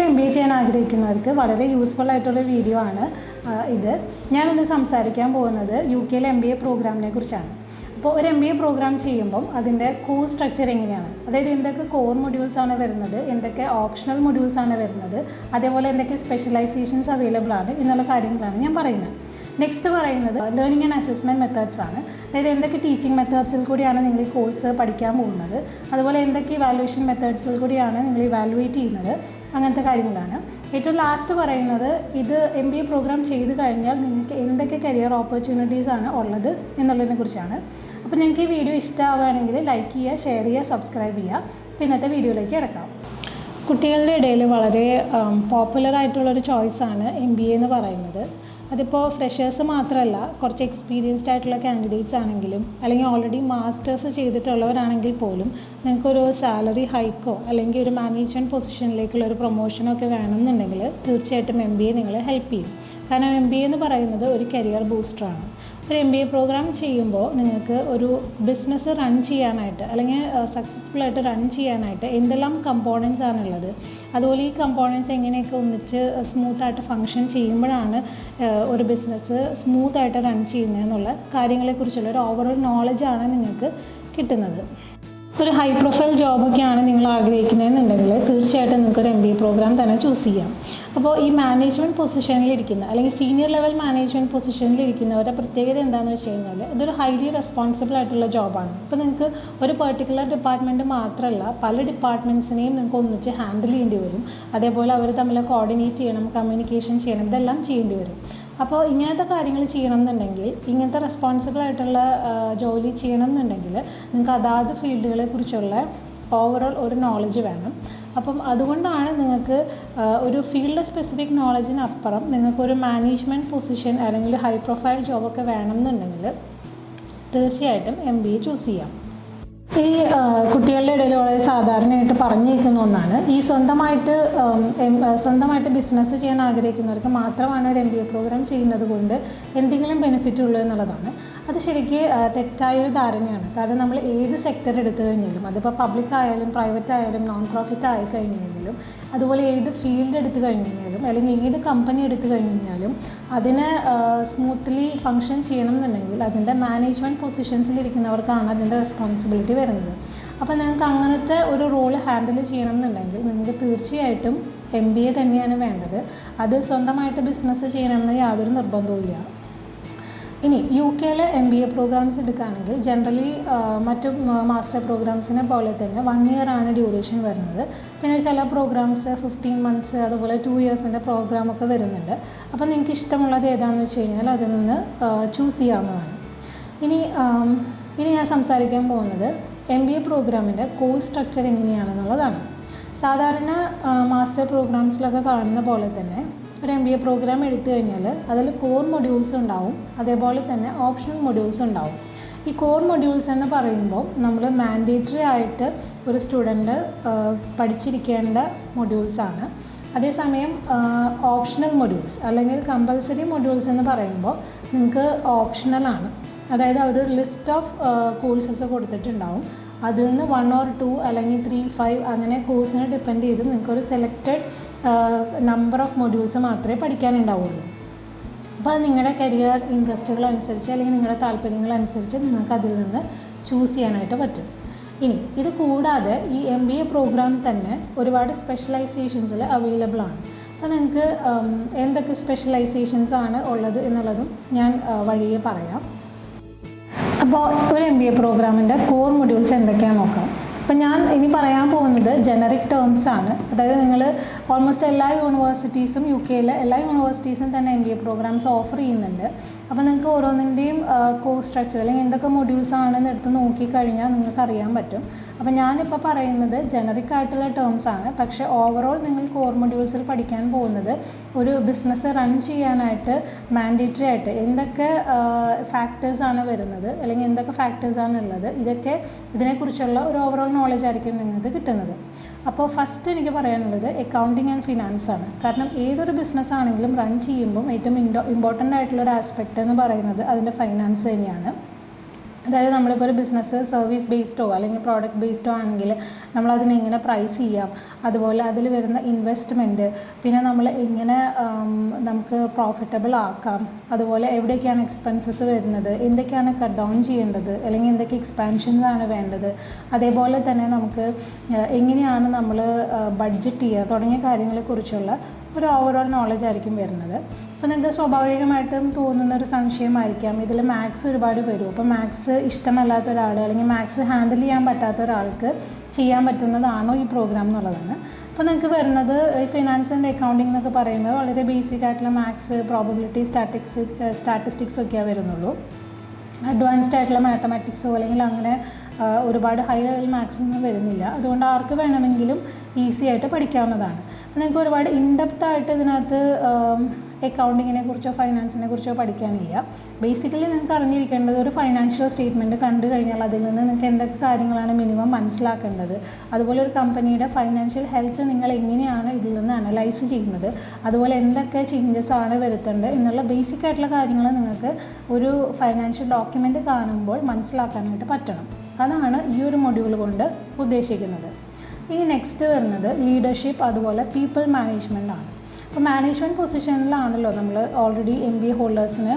കെയിൽ MBA ചെയ്യാൻ ആഗ്രഹിക്കുന്നവർക്ക് വളരെ യൂസ്ഫുൾ ആയിട്ടുള്ള വീഡിയോ ആണ് ഇത്. ഞാനിന്ന് സംസാരിക്കാൻ പോകുന്നത് UK MBA പ്രോഗ്രാമിനെ കുറിച്ചാണ്. അപ്പോൾ ഒരു MBA പ്രോഗ്രാം ചെയ്യുമ്പം അതിൻ്റെ കോഴ്സ് സ്ട്രക്ചർ എങ്ങനെയാണ്, അതായത് എന്തൊക്കെ കോർ മൊഡ്യൂൾസ് ആണ് വരുന്നത്, എന്തൊക്കെ ഓപ്ഷണൽ മൊഡ്യൂൾസ് ആണ് വരുന്നത്, അതേപോലെ എന്തൊക്കെ സ്പെഷ്യലൈസേഷൻസ് അവൈലബിൾ ആണ് എന്നുള്ള കാര്യങ്ങളാണ് ഞാൻ പറയുന്നത്. നെക്സ്റ്റ് പറയുന്നത് ലേണിംഗ് ആൻഡ് അസസ്മെൻറ്റ് മെത്തേഡ്സ് ആണ്. അതായത് എന്തൊക്കെ ടീച്ചിങ് മെത്തേഡ്സിൽ കൂടിയാണ് നിങ്ങൾ ഈ കോഴ്സ് പഠിക്കാൻ പോകുന്നത്, അതുപോലെ എന്തൊക്കെ ഇവാലുവേഷൻ മെത്തേഡ്സിൽ കൂടിയാണ് നിങ്ങൾ ഇവാലുവേറ്റ് ചെയ്യുന്നത്, അങ്ങനത്തെ കാര്യങ്ങളാണ്. ഏറ്റവും ലാസ്റ്റ് പറയുന്നത് ഇത് MBA പ്രോഗ്രാം ചെയ്ത് കഴിഞ്ഞാൽ നിങ്ങൾക്ക് എന്തൊക്കെ കരിയർ ഓപ്പർച്യൂണിറ്റീസ് ആണ് ഉള്ളത് എന്നുള്ളതിനെ കുറിച്ചാണ്. അപ്പോൾ നിങ്ങൾക്ക് ഈ വീഡിയോ ഇഷ്ടമാവുകയാണെങ്കിൽ ലൈക്ക് ചെയ്യുക, ഷെയർ ചെയ്യുക, സബ്സ്ക്രൈബ് ചെയ്യുക. പിന്നത്തെ വീഡിയോയിലേക്ക് കിടക്കാം. കുട്ടികളുടെ ഇടയിൽ വളരെ പോപ്പുലറായിട്ടുള്ളൊരു ചോയ്സാണ് MBA എന്ന് പറയുന്നത്. അതിപ്പോൾ ഫ്രഷേഴ്സ് മാത്രമല്ല, കുറച്ച് എക്സ്പീരിയൻസ്ഡ് ആയിട്ടുള്ള കാൻഡിഡേറ്റ്സ് ആണെങ്കിലും അല്ലെങ്കിൽ ഓൾറെഡി മാസ്റ്റേഴ്സ് ചെയ്തിട്ടുള്ളവരാണെങ്കിൽ പോലും നിങ്ങൾക്കൊരു സാലറി ഹൈക്കോ അല്ലെങ്കിൽ ഒരു മാനേജ്മെൻറ്റ് പൊസിഷനിലേക്കുള്ള ഒരു പ്രൊമോഷനോ ഒക്കെ വേണമെന്നുണ്ടെങ്കിൽ തീർച്ചയായിട്ടും MBA നിങ്ങളെ ഹെൽപ്പ് ചെയ്യും. കാരണം MBA എന്ന് പറയുന്നത് ഒരു കരിയർ ബൂസ്റ്ററാണ്. ഒരു MBA പ്രോഗ്രാം ചെയ്യുമ്പോൾ നിങ്ങൾക്ക് ഒരു ബിസിനസ് റൺ ചെയ്യാനായിട്ട് അല്ലെങ്കിൽ സക്സസ്ഫുള്ളായിട്ട് റൺ ചെയ്യാനായിട്ട് എന്തെല്ലാം കമ്പോണൻസ് ആണുള്ളത്, അതുപോലെ ഈ കമ്പോണൻസ് എങ്ങനെയൊക്കെ ഒന്നിച്ച് സ്മൂത്തായിട്ട് ഫങ്ഷൻ ചെയ്യുമ്പോഴാണ് ഒരു ബിസിനസ് സ്മൂത്തായിട്ട് റൺ ചെയ്യുന്നതെന്നുള്ള കാര്യങ്ങളെക്കുറിച്ചുള്ള ഒരു ഓവറോൾ നോളജാണ് നിങ്ങൾക്ക് കിട്ടുന്നത്. ഒരു ഹൈ പ്രൊഫൈൽ ജോബൊക്കെയാണ് നിങ്ങൾ ആഗ്രഹിക്കുന്നതെന്നുണ്ടെങ്കിൽ തീർച്ചയായിട്ടും നിങ്ങൾക്കൊരു MBA പ്രോഗ്രാം തന്നെ ചൂസ് ചെയ്യാം. അപ്പോൾ ഈ മാനേജ്മെൻറ്റ് പൊസിഷനിലിരിക്കുന്ന അല്ലെങ്കിൽ സീനിയർ ലെവൽ മാനേജ്മെൻറ്റ് പൊസിഷനിലിരിക്കുന്നവരുടെ പ്രത്യേകത എന്താണെന്ന് വെച്ച് കഴിഞ്ഞാൽ ഇതൊരു ഹൈലി റെസ്പോൺസിബിൾ ആയിട്ടുള്ള ജോബാണ്. അപ്പോൾ നിങ്ങൾക്ക് ഒരു പെർട്ടിക്കുലർ ഡിപ്പാർട്ട്മെൻറ്റ് മാത്രമല്ല, പല ഡിപ്പാർട്ട്മെൻറ്റ്സിനെയും നിങ്ങൾക്ക് ഒന്നിച്ച് ഹാൻഡിൽ ചെയ്യേണ്ടി വരും. അതേപോലെ അവർ തമ്മിൽ കോർഡിനേറ്റ് ചെയ്യണം, കമ്മ്യൂണിക്കേഷൻ ചെയ്യണം, ഇതെല്ലാം ചെയ്യേണ്ടി വരും. അപ്പോൾ ഇങ്ങനത്തെ കാര്യങ്ങൾ ചെയ്യണം എന്നുണ്ടെങ്കിൽ, ഇങ്ങനത്തെ റെസ്പോൺസിബിൾ ആയിട്ടുള്ള ജോലി ചെയ്യണം എന്നുണ്ടെങ്കിൽ നിങ്ങൾക്ക് അതാത് ഫീൽഡുകളെ കുറിച്ചുള്ള ഓവറോൾ ഒരു നോളജ് വേണം. അപ്പം അതുകൊണ്ടാണ് നിങ്ങൾക്ക് ഒരു ഫീൽഡ് സ്പെസിഫിക് നോളജിനപ്പുറം നിങ്ങൾക്കൊരു മാനേജ്മെൻറ്റ് പൊസിഷൻ അല്ലെങ്കിൽ ഹൈ പ്രൊഫൈൽ ജോബൊക്കെ വേണം എന്നുണ്ടെങ്കിൽ തീർച്ചയായിട്ടും MBA ചൂസ് ചെയ്യാം. ഈ കുട്ടികളുടെ ഇടയിൽ വളരെ സാധാരണയായിട്ട് പറഞ്ഞിരിക്കുന്ന ഒന്നാണ്, ഈ സ്വന്തമായിട്ട് ബിസിനസ് ചെയ്യാൻ ആഗ്രഹിക്കുന്നവർക്ക് മാത്രമാണ് ഒരു MBA പ്രോഗ്രാം ചെയ്യുന്നത് കൊണ്ട് എന്തെങ്കിലും ബെനിഫിറ്റ് ഉള്ളൂ എന്നുള്ളതാണ്. അത് ശരിക്കും തെറ്റായൊരു ധാരണയാണ്. കാരണം നമ്മൾ ഏത് സെക്ടർ എടുത്തു കഴിഞ്ഞാലും, അതിപ്പോൾ പബ്ലിക് ആയാലും പ്രൈവറ്റ് ആയാലും നോൺ പ്രോഫിറ്റ് ആയി കഴിഞ്ഞാലും, അതുപോലെ ഏത് ഫീൽഡ് എടുത്തു കഴിഞ്ഞാലും അല്ലെങ്കിൽ ഏത് കമ്പനി എടുത്തു കഴിഞ്ഞാലും അതിനെ സ്മൂത്ത്ലി ഫങ്ഷൻ ചെയ്യണം എന്നുണ്ടെങ്കിൽ അതിൻ്റെ മാനേജ്മെൻറ്റ് പൊസിഷൻസിലിരിക്കുന്നവർക്കാണ് അതിൻ്റെ റെസ്പോൺസിബിലിറ്റി വരുന്നത്. അപ്പോൾ നിങ്ങൾക്ക് അങ്ങനത്തെ ഒരു റോൾ ഹാൻഡിൽ ചെയ്യണം എന്നുണ്ടെങ്കിൽ നിങ്ങൾക്ക് തീർച്ചയായിട്ടും MBA തന്നെയാണ് വേണ്ടത്. അത് സ്വന്തമായിട്ട് ബിസിനസ് ചെയ്യണമെന്ന് യാതൊരു നിർബന്ധവുമില്ല. ഇനി UK MBA പ്രോഗ്രാംസ് എടുക്കുകയാണെങ്കിൽ ജനറലി മറ്റു മാസ്റ്റർ പ്രോഗ്രാംസിനെ പോലെ തന്നെ 1 year ആണ് ഡ്യൂറേഷൻ വരുന്നത്. പിന്നെ ചില പ്രോഗ്രാംസ് 15 months അതുപോലെ 2 yearsൻ്റെ പ്രോഗ്രാമൊക്കെ വരുന്നുണ്ട്. അപ്പോൾ നിങ്ങൾക്ക് ഇഷ്ടമുള്ളത് ഏതാണെന്ന് വെച്ച് കഴിഞ്ഞാൽ അതിൽ നിന്ന് ചൂസ് ചെയ്യാവുന്നതാണ്. ഇനി ഞാൻ സംസാരിക്കാൻ പോകുന്നത് MBA പ്രോഗ്രാമിൻ്റെ കോഴ്സ് സ്ട്രക്ചർ എങ്ങനെയാണെന്നുള്ളതാണ്. സാധാരണ മാസ്റ്റർ പ്രോഗ്രാംസിലൊക്കെ കാണുന്ന പോലെ തന്നെ ഒരു MBA പ്രോഗ്രാം എടുത്തു കഴിഞ്ഞാൽ അതിൽ കോർ മൊഡ്യൂൾസ് ഉണ്ടാവും, അതേപോലെ തന്നെ ഓപ്ഷണൽ മൊഡ്യൂൾസ് ഉണ്ടാവും. ഈ കോർ മൊഡ്യൂൾസ് എന്ന് പറയുമ്പോൾ നമ്മൾ മാൻഡേറ്ററി ആയിട്ട് ഒരു സ്റ്റുഡൻറ്റ് പഠിച്ചിരിക്കേണ്ട മൊഡ്യൂൾസാണ്. അതേസമയം ഓപ്ഷണൽ മൊഡ്യൂൾസ് അല്ലെങ്കിൽ കമ്പൽസറി മൊഡ്യൂൾസ് എന്ന് പറയുമ്പോൾ നിങ്ങൾക്ക് ഓപ്ഷണലാണ്. അതായത് ഒരു ലിസ്റ്റ് ഓഫ് കോഴ്സസ് കൊടുത്തിട്ടുണ്ടാവും. അതിൽ നിന്ന് 1 or 2 അല്ലെങ്കിൽ 3, 5 അങ്ങനെ കോഴ്സിനെ ഡിപ്പെൻഡ് ചെയ്ത് നിങ്ങൾക്കൊരു സെലക്റ്റഡ് നമ്പർ ഓഫ് മൊഡ്യൂൾസ് മാത്രമേ പഠിക്കാനുണ്ടാവുള്ളൂ. അപ്പോൾ അത് നിങ്ങളുടെ കരിയർ ഇൻട്രസ്റ്റുകൾ അനുസരിച്ച് അല്ലെങ്കിൽ നിങ്ങളുടെ താല്പര്യങ്ങളനുസരിച്ച് നിങ്ങൾക്ക് അതിൽ നിന്ന് ചൂസ് ചെയ്യാനായിട്ട് പറ്റും. ഇനി ഇത് കൂടാതെ ഈ MBA പ്രോഗ്രാം തന്നെ ഒരുപാട് സ്പെഷ്യലൈസേഷൻസിൽ അവൈലബിൾ ആണ്. അപ്പോൾ നിങ്ങൾക്ക് എന്തൊക്കെ സ്പെഷ്യലൈസേഷൻസ് ആണ് ഉള്ളത് എന്നുള്ളതും ഞാൻ വഴിയെ പറയാം. അപ്പോൾ ഒരു MBA പ്രോഗ്രാമിൻ്റെ കോർ മൊഡ്യൂൾസ് എന്തൊക്കെയാണെന്ന് നോക്കാം. അപ്പോൾ ഞാൻ ഇനി പറയാൻ പോകുന്നത് ജനറിക് ടേംസ് ആണ്. അതായത് നിങ്ങൾ ഓൾമോസ്റ്റ് എല്ലാ യൂണിവേഴ്സിറ്റീസും UK എല്ലാ യൂണിവേഴ്സിറ്റീസും തന്നെ MBA പ്രോഗ്രാംസ് ഓഫർ ചെയ്യുന്നുണ്ട്. അപ്പോൾ നിങ്ങൾക്ക് ഓരോന്നിൻ്റെയും കോഴ്സ് സ്ട്രക്ചർ അല്ലെങ്കിൽ എന്തൊക്കെ മൊഡ്യൂൾസ് ആണെന്ന് എടുത്ത് നോക്കിക്കഴിഞ്ഞാൽ നിങ്ങൾക്ക് അറിയാൻ പറ്റും. അപ്പോൾ ഞാനിപ്പോൾ പറയുന്നത് ജനറിക് ആയിട്ടുള്ള ടേംസ് ആണ്. പക്ഷേ ഓവറോൾ നിങ്ങൾ കോർ മൊഡ്യൂൾസിൽ പഠിക്കാൻ പോകുന്നത് ഒരു ബിസിനസ് റൺ ചെയ്യാനായിട്ട് മാൻഡേറ്ററി ആയിട്ട് എന്തൊക്കെ ഫാക്ടേഴ്സാണ് വരുന്നത് അല്ലെങ്കിൽ എന്തൊക്കെ ഫാക്ടേഴ്സാണ് ഉള്ളത്, ഇതിനെക്കുറിച്ചുള്ള ഒരു ഓവറോൾ നോളജ് ആയിരിക്കും നിങ്ങൾക്ക് കിട്ടുന്നത്. അപ്പോൾ ഫസ്റ്റ് എനിക്ക് പറയാനുള്ളത് അക്കൗണ്ടിങ് ആൻഡ് ഫിനാൻസ് ആണ്. കാരണം ഏതൊരു ബിസിനസ് ആണെങ്കിലും റൺ ചെയ്യുമ്പം ഏറ്റവും ഇമ്പോർട്ടൻ്റ് ആയിട്ടുള്ളൊരു ആസ്പെക്റ്റ് എന്ന് പറയുന്നത് അതിൻ്റെ ഫൈനാൻസ് തന്നെയാണ്. അതായത് നമ്മളിപ്പോൾ ഒരു ബിസിനസ് സർവീസ് ബേസ്ഡോ അല്ലെങ്കിൽ പ്രോഡക്റ്റ് ബേസ്ഡോ ആണെങ്കിൽ നമ്മളതിനെ എങ്ങനെ പ്രൈസ് ചെയ്യാം, അതുപോലെ അതിൽ വരുന്ന ഇൻവെസ്റ്റ്മെൻറ്റ്, പിന്നെ നമ്മൾ എങ്ങനെ നമുക്ക് പ്രോഫിറ്റബിൾ ആക്കാം, അതുപോലെ എവിടേക്കാണ് എക്സ്പെൻസസ് വരുന്നത്, എന്തൊക്കെയാണ് കട്ട് ഡൗൺ ചെയ്യേണ്ടത്, അല്ലെങ്കിൽ എന്തൊക്കെ എക്സ്പാൻഷൻസ് ആണ് വേണ്ടത്, അതേപോലെ തന്നെ നമുക്ക് എങ്ങനെയാണ് നമ്മൾ ബഡ്ജറ്റ് ചെയ്യുക തുടങ്ങിയ കാര്യങ്ങളെക്കുറിച്ചുള്ള ഒരു ഓവറോൾ നോളജ് ആയിരിക്കും വരുന്നത്. അപ്പോൾ നിങ്ങൾക്ക് സ്വാഭാവികമായിട്ടും തോന്നുന്നൊരു സംശയമായിരിക്കാം, ഇതിൽ മാത്സ് ഒരുപാട് വരും. അപ്പോൾ മാത്സ് ഇഷ്ടമല്ലാത്ത ഒരാൾ അല്ലെങ്കിൽ മാത്സ് ഹാൻഡിൽ ചെയ്യാൻ പറ്റാത്ത ഒരാൾക്ക് ചെയ്യാൻ പറ്റുന്നതാണോ ഈ പ്രോഗ്രാം എന്നുള്ളതാണ്. അപ്പോൾ നിങ്ങൾക്ക് വരുന്നത് ഈ ഫിനാൻസ് ആൻഡ് അക്കൗണ്ടിംഗ് എന്നൊക്കെ പറയുന്നത് വളരെ ബേസിക് ആയിട്ടുള്ള മാത്സ്, പ്രോബബിലിറ്റി, സ്റ്റാറ്റിസ്റ്റിക്സ് ഒക്കെയാണ് വരുന്നുള്ളൂ. അഡ്വാൻസ്ഡ് ആയിട്ടുള്ള മാത്തമാറ്റിക്സോ അല്ലെങ്കിൽ അങ്ങനെ ഒരുപാട് ഹൈ ലെവൽ മാത്സ് ഒന്നും വരുന്നില്ല. അതുകൊണ്ട് ആർക്ക് വേണമെങ്കിലും ഈസി ആയിട്ട് പഠിക്കാവുന്നതാണ്. അപ്പോൾ നിങ്ങൾക്ക് ഒരുപാട് ഇൻഡെപ്ത് ഇതിനകത്ത് അക്കൗണ്ടിങ്ങിനെ കുറിച്ചോ ഫൈനാൻസിനെ കുറിച്ചോ പഠിക്കാനില്ല. ബേസിക്കലി നിങ്ങൾക്ക് അറിഞ്ഞിരിക്കേണ്ടത് ഒരു ഫൈനാൻഷ്യൽ സ്റ്റേറ്റ്മെൻറ്റ് കണ്ടു കഴിഞ്ഞാൽ അതിൽ നിന്ന് നിങ്ങൾക്ക് എന്തൊക്കെ കാര്യങ്ങളാണ് മിനിമം മനസ്സിലാക്കേണ്ടത്, അതുപോലെ ഒരു കമ്പനിയുടെ ഫൈനാൻഷ്യൽ ഹെൽത്ത് നിങ്ങൾ എങ്ങനെയാണ് ഇതിൽ നിന്ന് അനലൈസ് ചെയ്യുന്നത്, അതുപോലെ എന്തൊക്കെ ചേഞ്ചസ് ആണ് വരുത്തേണ്ടത് എന്നുള്ള ബേസിക് ആയിട്ടുള്ള കാര്യങ്ങൾ നിങ്ങൾക്ക് ഒരു ഫൈനാൻഷ്യൽ ഡോക്യുമെൻറ്റ് കാണുമ്പോൾ മനസ്സിലാക്കാനായിട്ട് പറ്റണം. അതാണ് ഈ ഒരു മൊഡ്യൂൾ കൊണ്ട് ഉദ്ദേശിക്കുന്നത്. ഇനി നെക്സ്റ്റ് വരുന്നത് ലീഡർഷിപ്പ് അതുപോലെ പീപ്പിൾ മാനേജ്മെൻ്റ് ആണ്. അപ്പോൾ മാനേജ്മെൻറ്റ് പൊസിഷനിലാണല്ലോ നമ്മൾ ഓൾറെഡി MBA ഹോൾഡേഴ്സിന്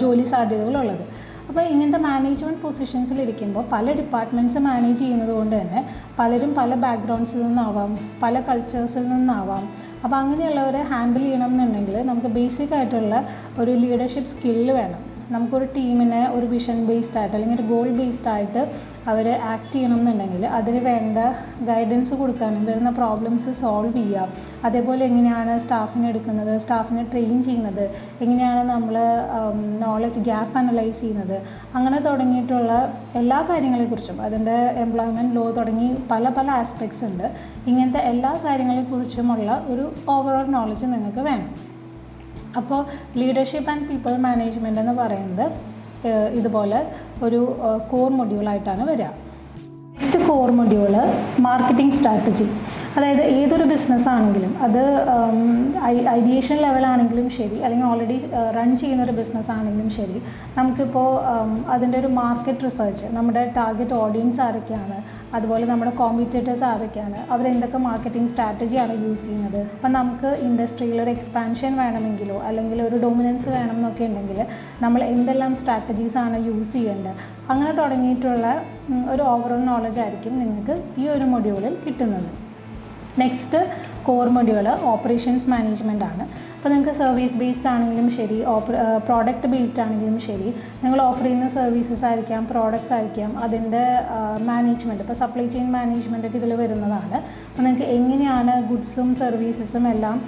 ജോലി സാധ്യതകളുള്ളത്. അപ്പോൾ ഇങ്ങനത്തെ മാനേജ്മെൻറ്റ് പൊസിഷൻസിലിരിക്കുമ്പോൾ പല ഡിപ്പാർട്ട്മെൻറ്റ്സ് മാനേജ് ചെയ്യുന്നത് കൊണ്ട് തന്നെ പലരും പല ബാക്ക്ഗ്രൗണ്ട്സിൽ നിന്നാവാം, പല കൾച്ചേഴ്സിൽ നിന്നാവാം. അപ്പോൾ അങ്ങനെയുള്ളവരെ ഹാൻഡിൽ ചെയ്യണം എന്നുണ്ടെങ്കിൽ നമുക്ക് ബേസിക് ആയിട്ടുള്ള ഒരു ലീഡർഷിപ്പ് സ്കില്ല് വേണം. നമുക്കൊരു ടീമിനെ ഒരു വിഷൻ ബേസ്ഡ് ആയിട്ട് അല്ലെങ്കിൽ ഒരു ഗോൾ ബേസ്ഡ് ആയിട്ട് അവർ ആക്ട് ചെയ്യണം എന്നുണ്ടെങ്കിൽ അതിന് വേണ്ട ഗൈഡൻസ് കൊടുക്കാനും വരുന്ന പ്രോബ്ലംസ് സോൾവ് ചെയ്യുക, അതേപോലെ എങ്ങനെയാണ് സ്റ്റാഫിനെ എടുക്കുന്നത്, സ്റ്റാഫിനെ ട്രെയിൻ ചെയ്യുന്നത്, എങ്ങനെയാണ് നമ്മൾ നോളജ് ഗ്യാപ്പ് അനലൈസ് ചെയ്യുന്നത്, അങ്ങനെ തുടങ്ങിയിട്ടുള്ള എല്ലാ കാര്യങ്ങളെക്കുറിച്ചും അതിൻ്റെ എംപ്ലോയ്മെൻറ്റ് ലോ തുടങ്ങി പല പല ആസ്പെക്ട്സ് ഉണ്ട്. ഇങ്ങനത്തെ എല്ലാ കാര്യങ്ങളെക്കുറിച്ചുമുള്ള ഒരു ഓവറോൾ നോളജ് നിങ്ങൾക്ക് വേണം. അപ്പോൾ ലീഡർഷിപ്പ് ആൻഡ് പീപ്പിൾ മാനേജ്മെൻറ്റ് എന്ന് പറയുന്നത് ഇതുപോലെ ഒരു കോർ മൊഡ്യൂളായിട്ടാണ് വരിക. Next core module marketing strategy. അതായത് ഏതൊരു ബിസിനസ് ആണെങ്കിലും അത് ഐഡിയേഷൻ ലെവലാണെങ്കിലും ശരി അല്ലെങ്കിൽ ഓൾറെഡി റൺ ചെയ്യുന്നൊരു ബിസിനസ് ആണെങ്കിലും ശരി, നമുക്കിപ്പോൾ അതിൻ്റെ ഒരു മാർക്കറ്റ് റിസർച്ച്, നമ്മുടെ ടാർഗറ്റ് ഓഡിയൻസ് ആരൊക്കെയാണ്, അതുപോലെ നമ്മുടെ കോമ്പറ്റീറ്റേഴ്സ് ആരൊക്കെയാണ്, അവരെന്തൊക്കെ മാർക്കറ്റിംഗ് സ്ട്രാറ്റജിയാണ് യൂസ് ചെയ്യുന്നത്, അപ്പം നമുക്ക് ഇൻഡസ്ട്രിയിൽ ഒരു എക്സ്പാൻഷൻ വേണമെങ്കിലോ അല്ലെങ്കിൽ ഒരു ഡൊമിനൻസ് വേണം എന്നൊക്കെ ഉണ്ടെങ്കിൽ നമ്മൾ എന്തെല്ലാം സ്ട്രാറ്റജീസാണ് യൂസ് ചെയ്യേണ്ടത്, അങ്ങനെ തുടങ്ങിയിട്ടുള്ള ഒരു ഓവറോൾ നോളജ് ആയിരിക്കും നിങ്ങൾക്ക് ഈ ഒരു മൊഡ്യൂളിൽ കിട്ടുന്നത്. Next core module operations management ആണ്. അപ്പോൾ നിങ്ങൾക്ക് സർവീസ് ബേസ്ഡ് ആണെങ്കിലും ശരി, പ്രോഡക്റ്റ് ബേസ്ഡ് ആണെങ്കിലും ശരി, നിങ്ങൾ ഓഫർ ചെയ്യുന്ന സർവീസസ് ആയിരിക്കാം, പ്രോഡക്റ്റ്സ് ആയിരിക്കാം, അതിൻ്റെ മാനേജ്മെൻറ്റ്, ഇപ്പോൾ സപ്ലൈ ചെയിൻ മാനേജ്മെൻ്റ് ഒക്കെ ഇതിൽ വരുന്നതാണ്. അപ്പോൾ നിങ്ങൾക്ക് എങ്ങനെയാണ് ഗുഡ്സും സർവീസസും എല്ലാം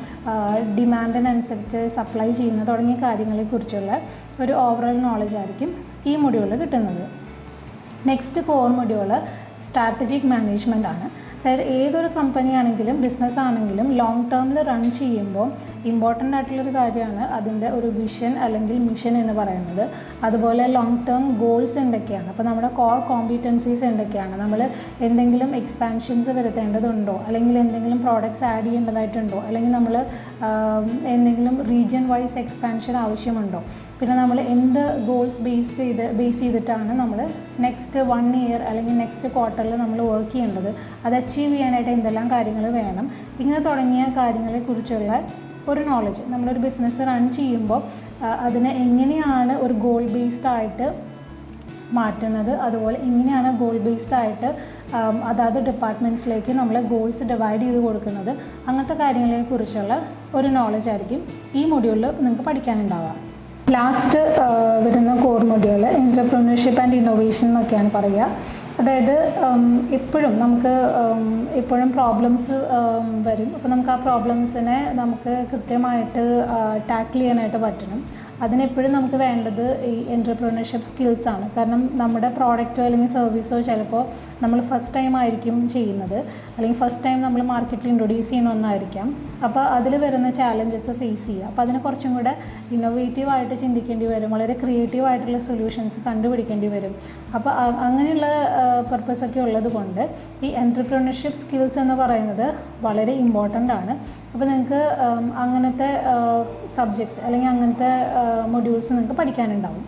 ഡിമാൻഡിനനുസരിച്ച് സപ്ലൈ ചെയ്യുന്നത് തുടങ്ങിയ കാര്യങ്ങളെക്കുറിച്ചുള്ള ഒരു ഓവറോൾ നോളജ് ആയിരിക്കും ഈ മൊഡ്യൂളിൽ കിട്ടുന്നത്. Next core module strategic management ആണ്. അതായത് ഏതൊരു കമ്പനി ആണെങ്കിലും ബിസിനസ് ആണെങ്കിലും ലോങ് ടേമിൽ റൺ ചെയ്യുമ്പോൾ ഇമ്പോർട്ടൻ്റ് ആയിട്ടുള്ളൊരു കാര്യമാണ് അതിൻ്റെ ഒരു വിഷൻ അല്ലെങ്കിൽ മിഷൻ എന്ന് പറയുന്നത്. അതുപോലെ ലോങ് ടേം ഗോൾസ് എന്തൊക്കെയാണ്, അപ്പോൾ നമ്മുടെ കോർ കോമ്പീറ്റൻസീസ് എന്തൊക്കെയാണ്, നമ്മൾ എന്തെങ്കിലും എക്സ്പാൻഷൻസ് വരുത്തേണ്ടതുണ്ടോ, അല്ലെങ്കിൽ എന്തെങ്കിലും പ്രോഡക്റ്റ്സ് ആഡ് ചെയ്യേണ്ടതായിട്ടുണ്ടോ, അല്ലെങ്കിൽ നമ്മൾ എന്തെങ്കിലും റീജിയൻ വൈസ് എക്സ്പാൻഷൻ ആവശ്യമുണ്ടോ, പിന്നെ നമ്മൾ എന്ത് ഗോൾസ് ബേസ് ചെയ്തിട്ടാണ് നമ്മൾ നെക്സ്റ്റ് 1 ഇയർ അല്ലെങ്കിൽ നെക്സ്റ്റ് ക്വാർട്ടറിൽ നമ്മൾ വർക്ക് ചെയ്യേണ്ടത്, അത് അച്ചീവ് ചെയ്യാനായിട്ട് എന്തെല്ലാം കാര്യങ്ങൾ വേണം, ഇങ്ങനെ തുടങ്ങിയ കാര്യങ്ങളെക്കുറിച്ചുള്ള ഒരു നോളജ് നമ്മളൊരു ബിസിനസ് റൺ ചെയ്യുമ്പോൾ അതിനെ എങ്ങനെയാണ് ഒരു ഗോൾ ബേസ്ഡ് ആയിട്ട് മാറ്റുന്നത്, അതുപോലെ എങ്ങനെയാണ് ഗോൾ ബേസ്ഡ് ആയിട്ട് അതാത് ഡിപ്പാർട്ട്മെൻറ്റ്സിലേക്ക് നമ്മൾ ഗോൾസ് ഡിവൈഡ് ചെയ്ത് കൊടുക്കുന്നത്, അങ്ങനത്തെ കാര്യങ്ങളെക്കുറിച്ചുള്ള ഒരു നോളജ് ആയിരിക്കും ഈ മൊഡ്യൂളിൽ നിങ്ങൾക്ക് പഠിക്കാനുണ്ടാവുക. ലാസ്റ്റ് വരുന്ന കോർ മൊഡ്യൂൾ എൻ്റർപ്രനർഷിപ്പ് ആൻഡ് ഇന്നോവേഷൻ എന്നൊക്കെയാണ് പറയുക. അതായത് എപ്പോഴും നമുക്ക് എപ്പോഴും പ്രോബ്ലംസ് വരും. അപ്പോൾ നമുക്ക് ആ പ്രോബ്ലംസിനെ നമുക്ക് കൃത്യമായിട്ട് ടാക്കിൾ ചെയ്യാനായിട്ട് പറ്റണം. അതിനെപ്പോഴും നമുക്ക് വേണ്ടത് ഈ എൻ്റർപ്രനർഷിപ്പ് സ്കിൽസാണ്. കാരണം നമ്മുടെ പ്രോഡക്റ്റോ അല്ലെങ്കിൽ സർവീസോ ചിലപ്പോൾ നമ്മൾ ഫസ്റ്റ് ടൈം ആയിരിക്കും ചെയ്യുന്നത്, അല്ലെങ്കിൽ ഫസ്റ്റ് ടൈം നമ്മൾ മാർക്കറ്റിൽ ഇൻട്രൊഡ്യൂസ് ചെയ്യുന്ന ഒന്നായിരിക്കാം. അപ്പോൾ അതിൽ വരുന്ന ചാലഞ്ചസ് ഫേസ് ചെയ്യുക. അപ്പോൾ അതിനെ കുറച്ചും കൂടെ ഇന്നോവേറ്റീവായിട്ട് ചിന്തിക്കേണ്ടി വരും, വളരെ ക്രിയേറ്റീവായിട്ടുള്ള സൊല്യൂഷൻസ് കണ്ടുപിടിക്കേണ്ടി വരും. അപ്പോൾ അങ്ങനെയുള്ള പർപ്പസൊക്കെ ഉള്ളത് കൊണ്ട് ഈ എൻ്റർപ്രനർഷിപ്പ് സ്കിൽസ് എന്ന് പറയുന്നത് വളരെ ഇമ്പോർട്ടൻ്റ് ആണ്. അപ്പോൾ നിങ്ങൾക്ക് അങ്ങനത്തെ സബ്ജക്ട്സ് അല്ലെങ്കിൽ അങ്ങനത്തെ മൊഡ്യൂൾസ് നിങ്ങൾക്ക് പഠിക്കാനുണ്ടാവും.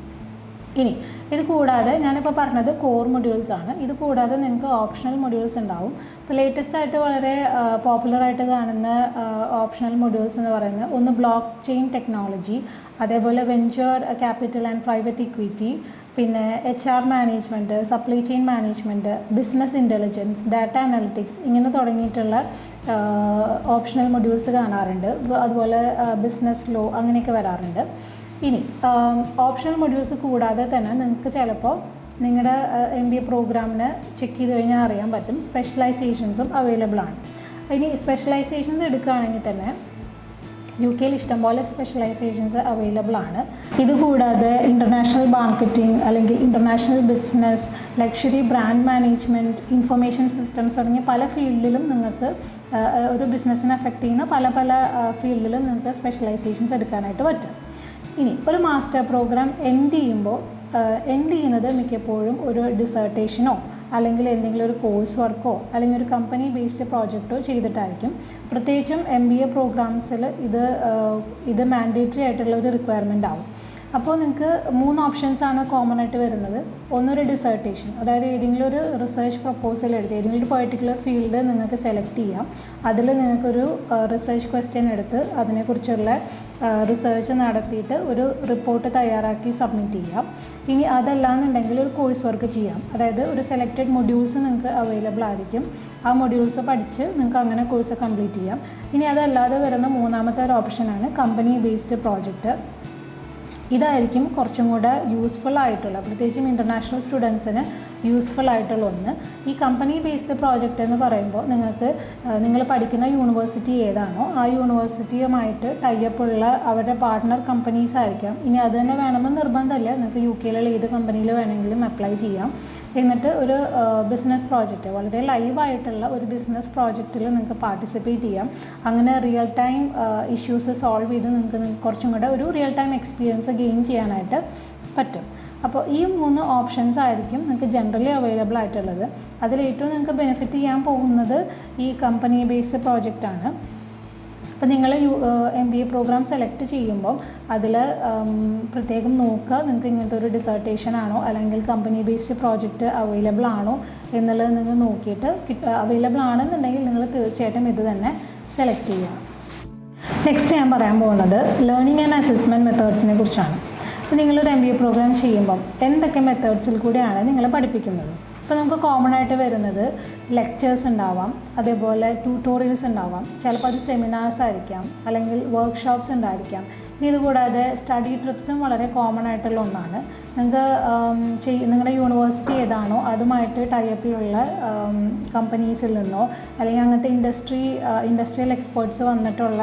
ഇനി ഇത് കൂടാതെ ഞാനിപ്പോൾ പറഞ്ഞത് കോർ മൊഡ്യൂൾസ് ആണ്. ഇത് കൂടാതെ നിങ്ങൾക്ക് ഓപ്ഷണൽ മൊഡ്യൂൾസ് ഉണ്ടാവും. ഇപ്പോൾ ലേറ്റസ്റ്റ് ആയിട്ട് വളരെ പോപ്പുലറായിട്ട് കാണുന്ന ഓപ്ഷണൽ മൊഡ്യൂൾസ് എന്ന് പറയുന്നത് ഒന്ന് ബ്ലോക്ക് ചെയിൻ ടെക്നോളജി, അതേപോലെ venture capital and private equity, പിന്നെ HR management, supply chain management, business intelligence, data analytics, ഇങ്ങനെ തുടങ്ങിയിട്ടുള്ള ഓപ്ഷണൽ മൊഡ്യൂൾസ് കാണാറുണ്ട്. അതുപോലെ ബിസിനസ് ലോ അങ്ങനെയൊക്കെ വരാറുണ്ട്. ഇനി ഓപ്ഷണൽ മൊഡ്യൂൾസ് കൂടാതെ തന്നെ നിങ്ങൾക്ക് ചിലപ്പോൾ നിങ്ങളുടെ MBA പ്രോഗ്രാമിന് ചെക്ക് ചെയ്ത് കഴിഞ്ഞാൽ അറിയാൻ പറ്റും സ്പെഷ്യലൈസേഷൻസും അവൈലബിൾ ആണ്. ഇനി സ്പെഷ്യലൈസേഷൻസ് എടുക്കുകയാണെങ്കിൽ തന്നെ UK ഇഷ്ടംപോലെ സ്പെഷ്യലൈസേഷൻസ് അവൈലബിൾ ആണ്. ഇതുകൂടാതെ ഇൻ്റർനാഷണൽ മാർക്കറ്റിംഗ് അല്ലെങ്കിൽ international business, luxury brand management, information systems തുടങ്ങിയ പല ഫീൽഡിലും നിങ്ങൾക്ക് ഒരു ബിസിനസ്സിനെ അഫക്റ്റ് ചെയ്യുന്ന പല ഫീൽഡിലും നിങ്ങൾക്ക് സ്പെഷ്യലൈസേഷൻസ് എടുക്കാനായിട്ട് പറ്റും. ഇനി ഒരു മാസ്റ്റർ പ്രോഗ്രാം എൻഡ് ചെയ്യുന്നത് മിക്കപ്പോഴും ഒരു ഡിസർട്ടേഷനോ അല്ലെങ്കിൽ എന്തെങ്കിലും ഒരു കോഴ്സ് വർക്കോ അല്ലെങ്കിൽ ഒരു കമ്പനി ബേസ്ഡ് പ്രോജക്റ്റോ ചെയ്തിട്ടായിരിക്കും. പ്രത്യേകിച്ചും MBA പ്രോഗ്രാംസിൽ ഇത് മാൻഡേറ്ററി ആയിട്ടുള്ള ഒരു റിക്വയർമെൻ്റ് ആവും. അപ്പോൾ നിങ്ങൾക്ക് 3 ഓപ്ഷൻസാണ് കോമൺ ആയിട്ട് വരുന്നത്. ഒന്നൊരു ഡിസർട്ടേഷൻ, അതായത് ഏതെങ്കിലും ഒരു റിസർച്ച് പ്രപ്പോസൽ എടുത്ത് ഏതെങ്കിലും ഒരു പെർട്ടിക്കുലർ ഫീൽഡ് നിങ്ങൾക്ക് സെലക്ട് ചെയ്യാം. അതിൽ നിങ്ങൾക്കൊരു റിസർച്ച് ക്വസ്റ്റ്യൻ എടുത്ത് അതിനെക്കുറിച്ചുള്ള റിസർച്ച് നടത്തിയിട്ട് ഒരു റിപ്പോർട്ട് തയ്യാറാക്കി സബ്മിറ്റ് ചെയ്യാം. ഇനി അതല്ലാന്നുണ്ടെങ്കിൽ ഒരു കോഴ്സ് വർക്ക് ചെയ്യാം. അതായത് ഒരു സെലക്റ്റഡ് മൊഡ്യൂൾസ് നിങ്ങൾക്ക് അവൈലബിൾ ആയിരിക്കും. ആ മൊഡ്യൂൾസ് പഠിച്ച് നിങ്ങൾക്ക് അങ്ങനെ കോഴ്സ് കംപ്ലീറ്റ് ചെയ്യാം. ഇനി അതല്ലാതെ വരുന്ന മൂന്നാമത്തെ ഒരു ഓപ്ഷനാണ് കമ്പനി ബേസ്ഡ് പ്രോജക്റ്റ്. ഇതായിരിക്കും കുറച്ചും കൂടെ യൂസ്ഫുൾ ആയിട്ടുള്ള, പ്രത്യേകിച്ചും ഇൻ്റർനാഷണൽ സ്റ്റുഡൻസിന് യൂസ്ഫുൾ ആയിട്ടുള്ള ഒന്ന്. ഈ കമ്പനി ബേസ്ഡ് പ്രോജക്റ്റ് എന്ന് പറയുമ്പോൾ നിങ്ങൾ പഠിക്കുന്ന യൂണിവേഴ്സിറ്റി ഏതാണോ ആ യൂണിവേഴ്സിറ്റിയുമായിട്ട് ടൈപ്പുള്ള അവരുടെ പാർട്ട്ണർ കമ്പനീസ് ആയിരിക്കാം. ഇനി അത് തന്നെ വേണമെന്ന് നിർബന്ധമല്ല, നിങ്ങൾക്ക് UK ഏത് കമ്പനിയിൽ വേണമെങ്കിലും അപ്ലൈ ചെയ്യാം. എന്നിട്ട് ഒരു ബിസിനസ് പ്രോജക്റ്റ്, വളരെ ലൈവായിട്ടുള്ള ഒരു ബിസിനസ് പ്രോജക്റ്റിൽ നിങ്ങൾക്ക് പാർട്ടിസിപ്പേറ്റ് ചെയ്യാം. അങ്ങനെ റിയൽ ടൈം ഇഷ്യൂസ് സോൾവ് ചെയ്ത് നിങ്ങൾക്ക് കുറച്ചും കൂടെ ഒരു റിയൽ ടൈം എക്സ്പീരിയൻസ് ഗെയിൻ ചെയ്യാനായിട്ട് പറ്റും. അപ്പോൾ ഈ 3 ഓപ്ഷൻസ് ആയിരിക്കും നിങ്ങൾക്ക് ജനറലി അവൈലബിൾ ആയിട്ടുള്ളത്. അതിലേറ്റവും നിങ്ങൾക്ക് ബെനിഫിറ്റ് ചെയ്യാൻ പോകുന്നത് ഈ കമ്പനി ബേസ്ഡ് പ്രോജക്റ്റാണ്. അപ്പോൾ നിങ്ങൾ MBA പ്രോഗ്രാം സെലക്ട് ചെയ്യുമ്പോൾ അതിൽ പ്രത്യേകം നോക്കുക നിങ്ങൾക്ക് ഇങ്ങനത്തെ ഒരു ഡിസർട്ടേഷൻ ആണോ അല്ലെങ്കിൽ കമ്പനി ബേസ്ഡ് പ്രോജക്റ്റ് അവൈലബിൾ ആണോ എന്നുള്ളത് നിങ്ങൾ നോക്കിയിട്ട് അവൈലബിൾ ആണെന്നുണ്ടെങ്കിൽ നിങ്ങൾ തീർച്ചയായിട്ടും ഇത് തന്നെ സെലക്ട് ചെയ്യുക. നെക്സ്റ്റ് ഞാൻ പറയാൻ പോകുന്നത് ലേണിംഗ് ആൻഡ് അസസ്മെൻറ്റ് മെത്തേഡ്സിനെ കുറിച്ചാണ്. അപ്പോൾ നിങ്ങളൊരു MBA പ്രോഗ്രാം ചെയ്യുമ്പം എന്തൊക്കെ മെത്തേഡ്സിൽ കൂടെയാണ് നിങ്ങൾ പഠിപ്പിക്കുന്നത്? ഇപ്പോൾ നമുക്ക് കോമൺ ആയിട്ട് വരുന്നത് ലെക്ചേഴ്സ് ഉണ്ടാവാം, അതേപോലെ ട്യൂട്ടോറിയൽസ് ഉണ്ടാവാം, ചിലപ്പോൾ അത് സെമിനാർസ് ആയിരിക്കാം, അല്ലെങ്കിൽ വർക്ക്ഷോപ്സ് ഉണ്ടായിരിക്കാം. ഇനി ഇതുകൂടാതെ സ്റ്റഡി ട്രിപ്സും വളരെ കോമൺ ആയിട്ടുള്ള ഒന്നാണ്. നിങ്ങൾക്ക് നിങ്ങളുടെ യൂണിവേഴ്സിറ്റി ഏതാണോ അതുമായിട്ട് ടൈപ്പിലുള്ള കമ്പനീസിൽ നിന്നോ അല്ലെങ്കിൽ അങ്ങനത്തെ ഇൻഡസ്ട്രിയൽ എക്സ്പേർട്സ് വന്നിട്ടുള്ള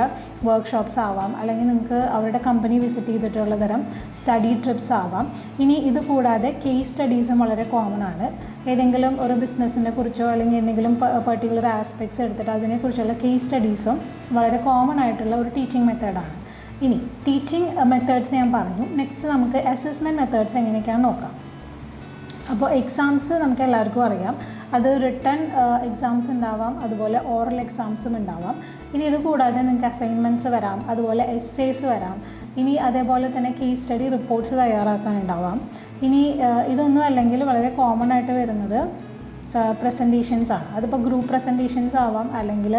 വർക്ക്ഷോപ്സ് ആവാം, അല്ലെങ്കിൽ നിങ്ങൾക്ക് അവരുടെ കമ്പനി വിസിറ്റ് ചെയ്തിട്ടുള്ള തരം സ്റ്റഡി ട്രിപ്സ് ആവാം. ഇനി ഇത് കൂടാതെ കേസ് സ്റ്റഡീസും വളരെ കോമൺ ആണ്. ഏതെങ്കിലും ഒരു ബിസിനസ്സിനെ കുറിച്ചോ അല്ലെങ്കിൽ എന്തെങ്കിലും പെർട്ടിക്കുലർ ആസ്പെക്ട്സ് എടുത്തിട്ട് അതിനെക്കുറിച്ചുള്ള കേസ് സ്റ്റഡീസും വളരെ കോമൺ ആയിട്ടുള്ള ഒരു ടീച്ചിങ് മെത്തേഡാണ്. ഇനി ടീച്ചിങ് മെത്തേഡ്സ് ഞാൻ പറഞ്ഞു. നെക്സ്റ്റ് നമുക്ക് അസസ്മെൻറ്റ് മെത്തേഡ്സ് എങ്ങനെയൊക്കെയാണെന്ന് നോക്കാം. അപ്പോൾ എക്സാംസ് നമുക്ക് എല്ലാവർക്കും അറിയാം, അത് റിട്ടൺ എക്സാംസ് ഉണ്ടാവാം, അതുപോലെ ഓറൽ എക്സാംസും ഉണ്ടാവാം. ഇനി ഇത് കൂടാതെ നിങ്ങൾക്ക് അസൈൻമെൻറ്റ്സ് വരാം, അതുപോലെ എസ്സേസ് വരാം. ഇനി അതേപോലെ തന്നെ കേസ് സ്റ്റഡി റിപ്പോർട്ട്സ് തയ്യാറാക്കാനുണ്ടാവാം. ഇനി ഇതൊന്നും അല്ലെങ്കിൽ വളരെ കോമൺ ആയിട്ട് വരുന്നത് പ്രസൻറ്റേഷൻസ് ആണ്. അതിപ്പോൾ ഗ്രൂപ്പ് പ്രസൻറ്റേഷൻസ് ആവാം, അല്ലെങ്കിൽ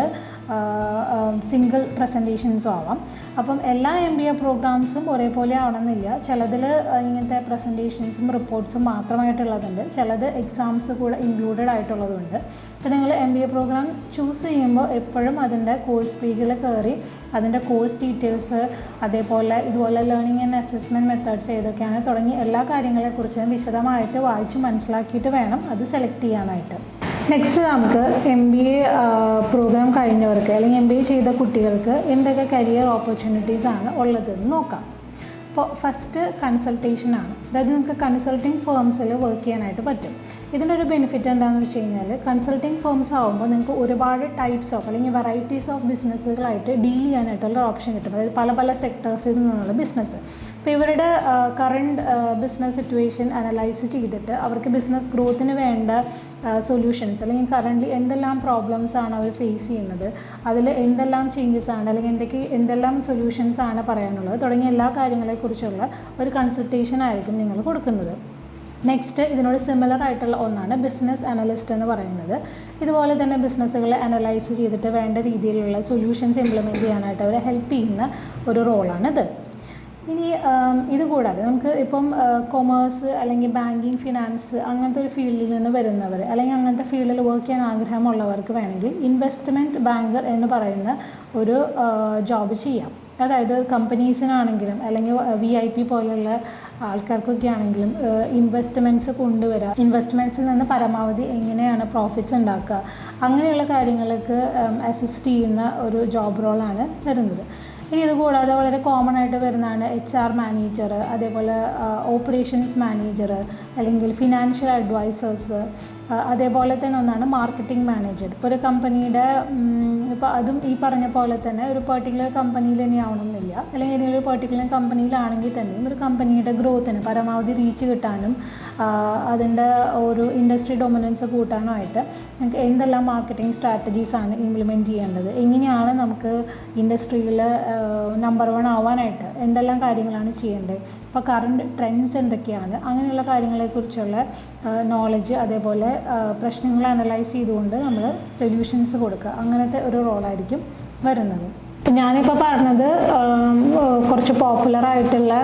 സിംഗിൾ പ്രസൻറ്റേഷൻസും ആവാം. അപ്പം എല്ലാ MBA പ്രോഗ്രാംസും ഒരേപോലെ ആവണമെന്നില്ല. ചിലതിൽ ഇങ്ങനത്തെ പ്രസൻറ്റേഷൻസും റിപ്പോർട്ട്സും മാത്രമായിട്ടുള്ളതുണ്ട്, ചിലത് എക്സാംസ് കൂടെ ഇൻക്ലൂഡഡ് ആയിട്ടുള്ളതുണ്ട്. അപ്പോൾ നിങ്ങൾ MBA പ്രോഗ്രാം ചൂസ് ചെയ്യുമ്പോൾ എപ്പോഴും അതിൻ്റെ കോഴ്സ് പേജിൽ കയറി അതിൻ്റെ കോഴ്സ് ഡീറ്റെയിൽസ്, അതേപോലെ ഇതുപോലെ ലേണിംഗ് ആൻഡ് അസസ്മെൻറ്റ് മെത്തേഡ്സ് ഏതൊക്കെയാണ് തുടങ്ങി എല്ലാ കാര്യങ്ങളെക്കുറിച്ചും വിശദമായിട്ട് വായിച്ച് മനസ്സിലാക്കിയിട്ട് വേണം അത് സെലക്ട് ചെയ്യാനായിട്ട്. നെക്സ്റ്റ് നമുക്ക് MBA പ്രോഗ്രാം കഴിഞ്ഞവർക്ക് അല്ലെങ്കിൽ MBA ചെയ്ത കുട്ടികൾക്ക് എന്തൊക്കെ കരിയർ ഓപ്പർച്യൂണിറ്റീസ് ആണ് ഉള്ളതെന്ന് നോക്കാം. അപ്പോൾ ഫസ്റ്റ് കൺസൾട്ടേഷനാണ്. അതായത് നിങ്ങൾക്ക് കൺസൾട്ടിങ് ഫേംസിൽ വർക്ക് ചെയ്യാനായിട്ട് പറ്റും. ഇതിൻ്റെ ഒരു ബെനിഫിറ്റ് എന്താണെന്ന് വെച്ച് കഴിഞ്ഞാൽ കൺസൾട്ടിങ് ഫേംസ് ആകുമ്പോൾ നിങ്ങൾക്ക് ഒരുപാട് ടൈപ്സ് ഓഫ് അല്ലെങ്കിൽ വെറൈറ്റീസ് ഓഫ് ബിസിനസ്സുകളായിട്ട് ഡീൽ ചെയ്യാനായിട്ടുള്ള ഓപ്ഷൻ കിട്ടും. അതായത് പല പല സെക്ടേഴ്സിൽ നിന്നുള്ള ബിസിനസ്. ഇപ്പോൾ ഇവരുടെ കറണ്ട് ബിസിനസ് സിറ്റുവേഷൻ അനലൈസ് ചെയ്തിട്ട് അവർക്ക് ബിസിനസ് ഗ്രോത്തിന് വേണ്ട സൊല്യൂഷൻസ് അല്ലെങ്കിൽ കറൻ്റ് എന്തെല്ലാം പ്രോബ്ലംസ് ആണ് അവർ ഫേസ് ചെയ്യുന്നത്, അതിൽ എന്തെല്ലാം ചേഞ്ചസ് ആണ് അല്ലെങ്കിൽ എന്തെല്ലാം സൊല്യൂഷൻസ് ആണ് പറയാനുള്ളത് തുടങ്ങിയ എല്ലാ കാര്യങ്ങളെക്കുറിച്ചുള്ള ഒരു കൺസൾട്ടേഷൻ ആയിരിക്കും നിങ്ങൾ കൊടുക്കുന്നത്. നെക്സ്റ്റ് ഇതിനോട് സിമിലർ ആയിട്ടുള്ള ഒന്നാണ് ബിസിനസ് അനലിസ്റ്റ് എന്ന് പറയുന്നത്. ഇതുപോലെ തന്നെ ബിസിനസ്സുകളെ അനലൈസ് ചെയ്തിട്ട് വേണ്ട രീതിയിലുള്ള സൊല്യൂഷൻസ് ഇംപ്ലിമെൻറ്റ് ചെയ്യാനായിട്ട് അവരെ ഹെൽപ്പ് ചെയ്യുന്ന ഒരു റോളാണിത്. ഇനി ഇതുകൂടാതെ നമുക്ക് ഇപ്പം കൊമേഴ്സ് അല്ലെങ്കിൽ ബാങ്കിങ്, ഫിനാൻസ് അങ്ങനത്തെ ഒരു ഫീൽഡിൽ നിന്ന് വരുന്നവർ അല്ലെങ്കിൽ അങ്ങനത്തെ ഫീൽഡിൽ വർക്ക് ചെയ്യാൻ ആഗ്രഹമുള്ളവർക്ക് വേണമെങ്കിൽ ഇൻവെസ്റ്റ്മെൻറ്റ് ബാങ്കർ എന്ന് പറയുന്ന ഒരു ജോബ് ചെയ്യാം. അതായത് കമ്പനീസിനാണെങ്കിലും അല്ലെങ്കിൽ VIP പോലുള്ള ആൾക്കാർക്കൊക്കെ ആണെങ്കിലും ഇൻവെസ്റ്റ്മെൻറ്റ്സ് കൊണ്ടുവരിക, ഇൻവെസ്റ്റ്മെൻറ്റ്സിൽ നിന്ന് പരമാവധി എങ്ങനെയാണ് പ്രോഫിറ്റ്സ് ഉണ്ടാക്കുക, അങ്ങനെയുള്ള കാര്യങ്ങൾക്ക് അസിസ്റ്റ് ചെയ്യുന്ന ഒരു ജോബ് റോളാണ് വരുന്നത്. ഇനി ഇതുകൂടാതെ വളരെ കോമൺ ആയിട്ട് വരുന്നതാണ് HR മാനേജർ, അതേപോലെ ഓപ്പറേഷൻസ് മാനേജർ അല്ലെങ്കിൽ ഫിനാൻഷ്യൽ അഡ്വൈസേഴ്സ്, അതേപോലെ തന്നെ ഒന്നാണ് മാർക്കറ്റിംഗ് മാനേജർ. ഇപ്പോൾ ഒരു കമ്പനിയുടെ ഇപ്പോൾ അതും ഈ പറഞ്ഞ പോലെ തന്നെ ഒരു പെർട്ടിക്കുലർ കമ്പനിയിൽ തന്നെ ആവണമെന്നില്ല, അല്ലെങ്കിൽ ഏതെങ്കിലും ഒരു പെർട്ടിക്കുലർ കമ്പനിയിലാണെങ്കിൽ തന്നെയും ഒരു കമ്പനിയുടെ ഗ്രോത്തിന് പരമാവധി റീച്ച് കിട്ടാനും അതിൻ്റെ ഒരു ഇൻഡസ്ട്രി ഡൊമിനൻസ് കൂട്ടാനുമായിട്ട് നമുക്ക് എന്തെല്ലാം മാർക്കറ്റിംഗ് സ്ട്രാറ്റജീസാണ് ഇംപ്ലിമെൻറ്റ് ചെയ്യേണ്ടത്, എങ്ങനെയാണ് നമുക്ക് ഇൻഡസ്ട്രിയിൽ നമ്പർ 1 ആവാനായിട്ട് എന്തെല്ലാം കാര്യങ്ങളാണ് ചെയ്യേണ്ടത്, ഇപ്പോൾ കറണ്ട് ട്രെൻഡ്സ് എന്തൊക്കെയാണ്, അങ്ങനെയുള്ള കാര്യങ്ങളെക്കുറിച്ചുള്ള നോളജ്, അതേപോലെ പ്രശ്നങ്ങൾ അനലൈസ് ചെയ്തുകൊണ്ട് നമ്മൾ സൊല്യൂഷൻസ് കൊടുക്കുക, അങ്ങനത്തെ ഒരു റോളായിരിക്കും വരുന്നത്. ഞാനിപ്പോൾ പറഞ്ഞത് കുറച്ച് പോപ്പുലറായിട്ടുള്ള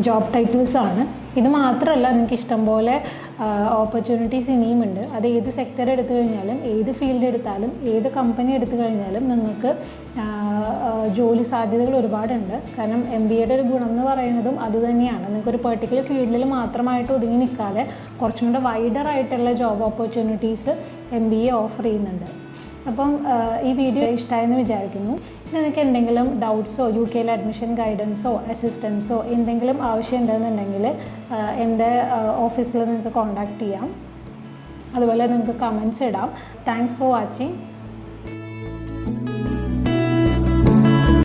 ജോബ് ടൈറ്റിൽസാണ്. ഇത് മാത്രമല്ല, നിങ്ങൾക്ക് ഇഷ്ടംപോലെ ഓപ്പർച്യൂണിറ്റീസ് ഇനിയുമുണ്ട്. അത് ഏത് സെക്ടർ എടുത്തു കഴിഞ്ഞാലും, ഏത് ഫീൽഡ് എടുത്താലും, ഏത് കമ്പനി എടുത്തു കഴിഞ്ഞാലും നിങ്ങൾക്ക് ജോലി സാധ്യതകൾ ഒരുപാടുണ്ട്. കാരണം MBAയുടെ ഒരു ഗുണം എന്ന് പറയുന്നതും അതുതന്നെയാണ്. നിങ്ങൾക്കൊരു പെർട്ടിക്കുലർ ഫീൽഡിൽ മാത്രമായിട്ട് ഒതുങ്ങി നിൽക്കാതെ കുറച്ചും കൂടെ വൈഡറായിട്ടുള്ള ജോബ് ഓപ്പർച്യൂണിറ്റീസ് MBA ഓഫർ ചെയ്യുന്നുണ്ട്. അപ്പം ഈ വീഡിയോ ഇഷ്ടമായെന്ന് വിചാരിക്കുന്നു. ഇനി നിങ്ങൾക്ക് എന്തെങ്കിലും ഡൗട്ട്സോ UK അഡ്മിഷൻ ഗൈഡൻസോ അസിസ്റ്റൻസോ എന്തെങ്കിലും ആവശ്യമുണ്ടെന്നുണ്ടെങ്കിൽ എൻ്റെ ഓഫീസിൽ നിങ്ങൾക്ക് കോൺടാക്റ്റ് ചെയ്യാം. അതുപോലെ നിങ്ങൾക്ക് കമൻറ്റ്സ് ഇടാം. Thanks for watching.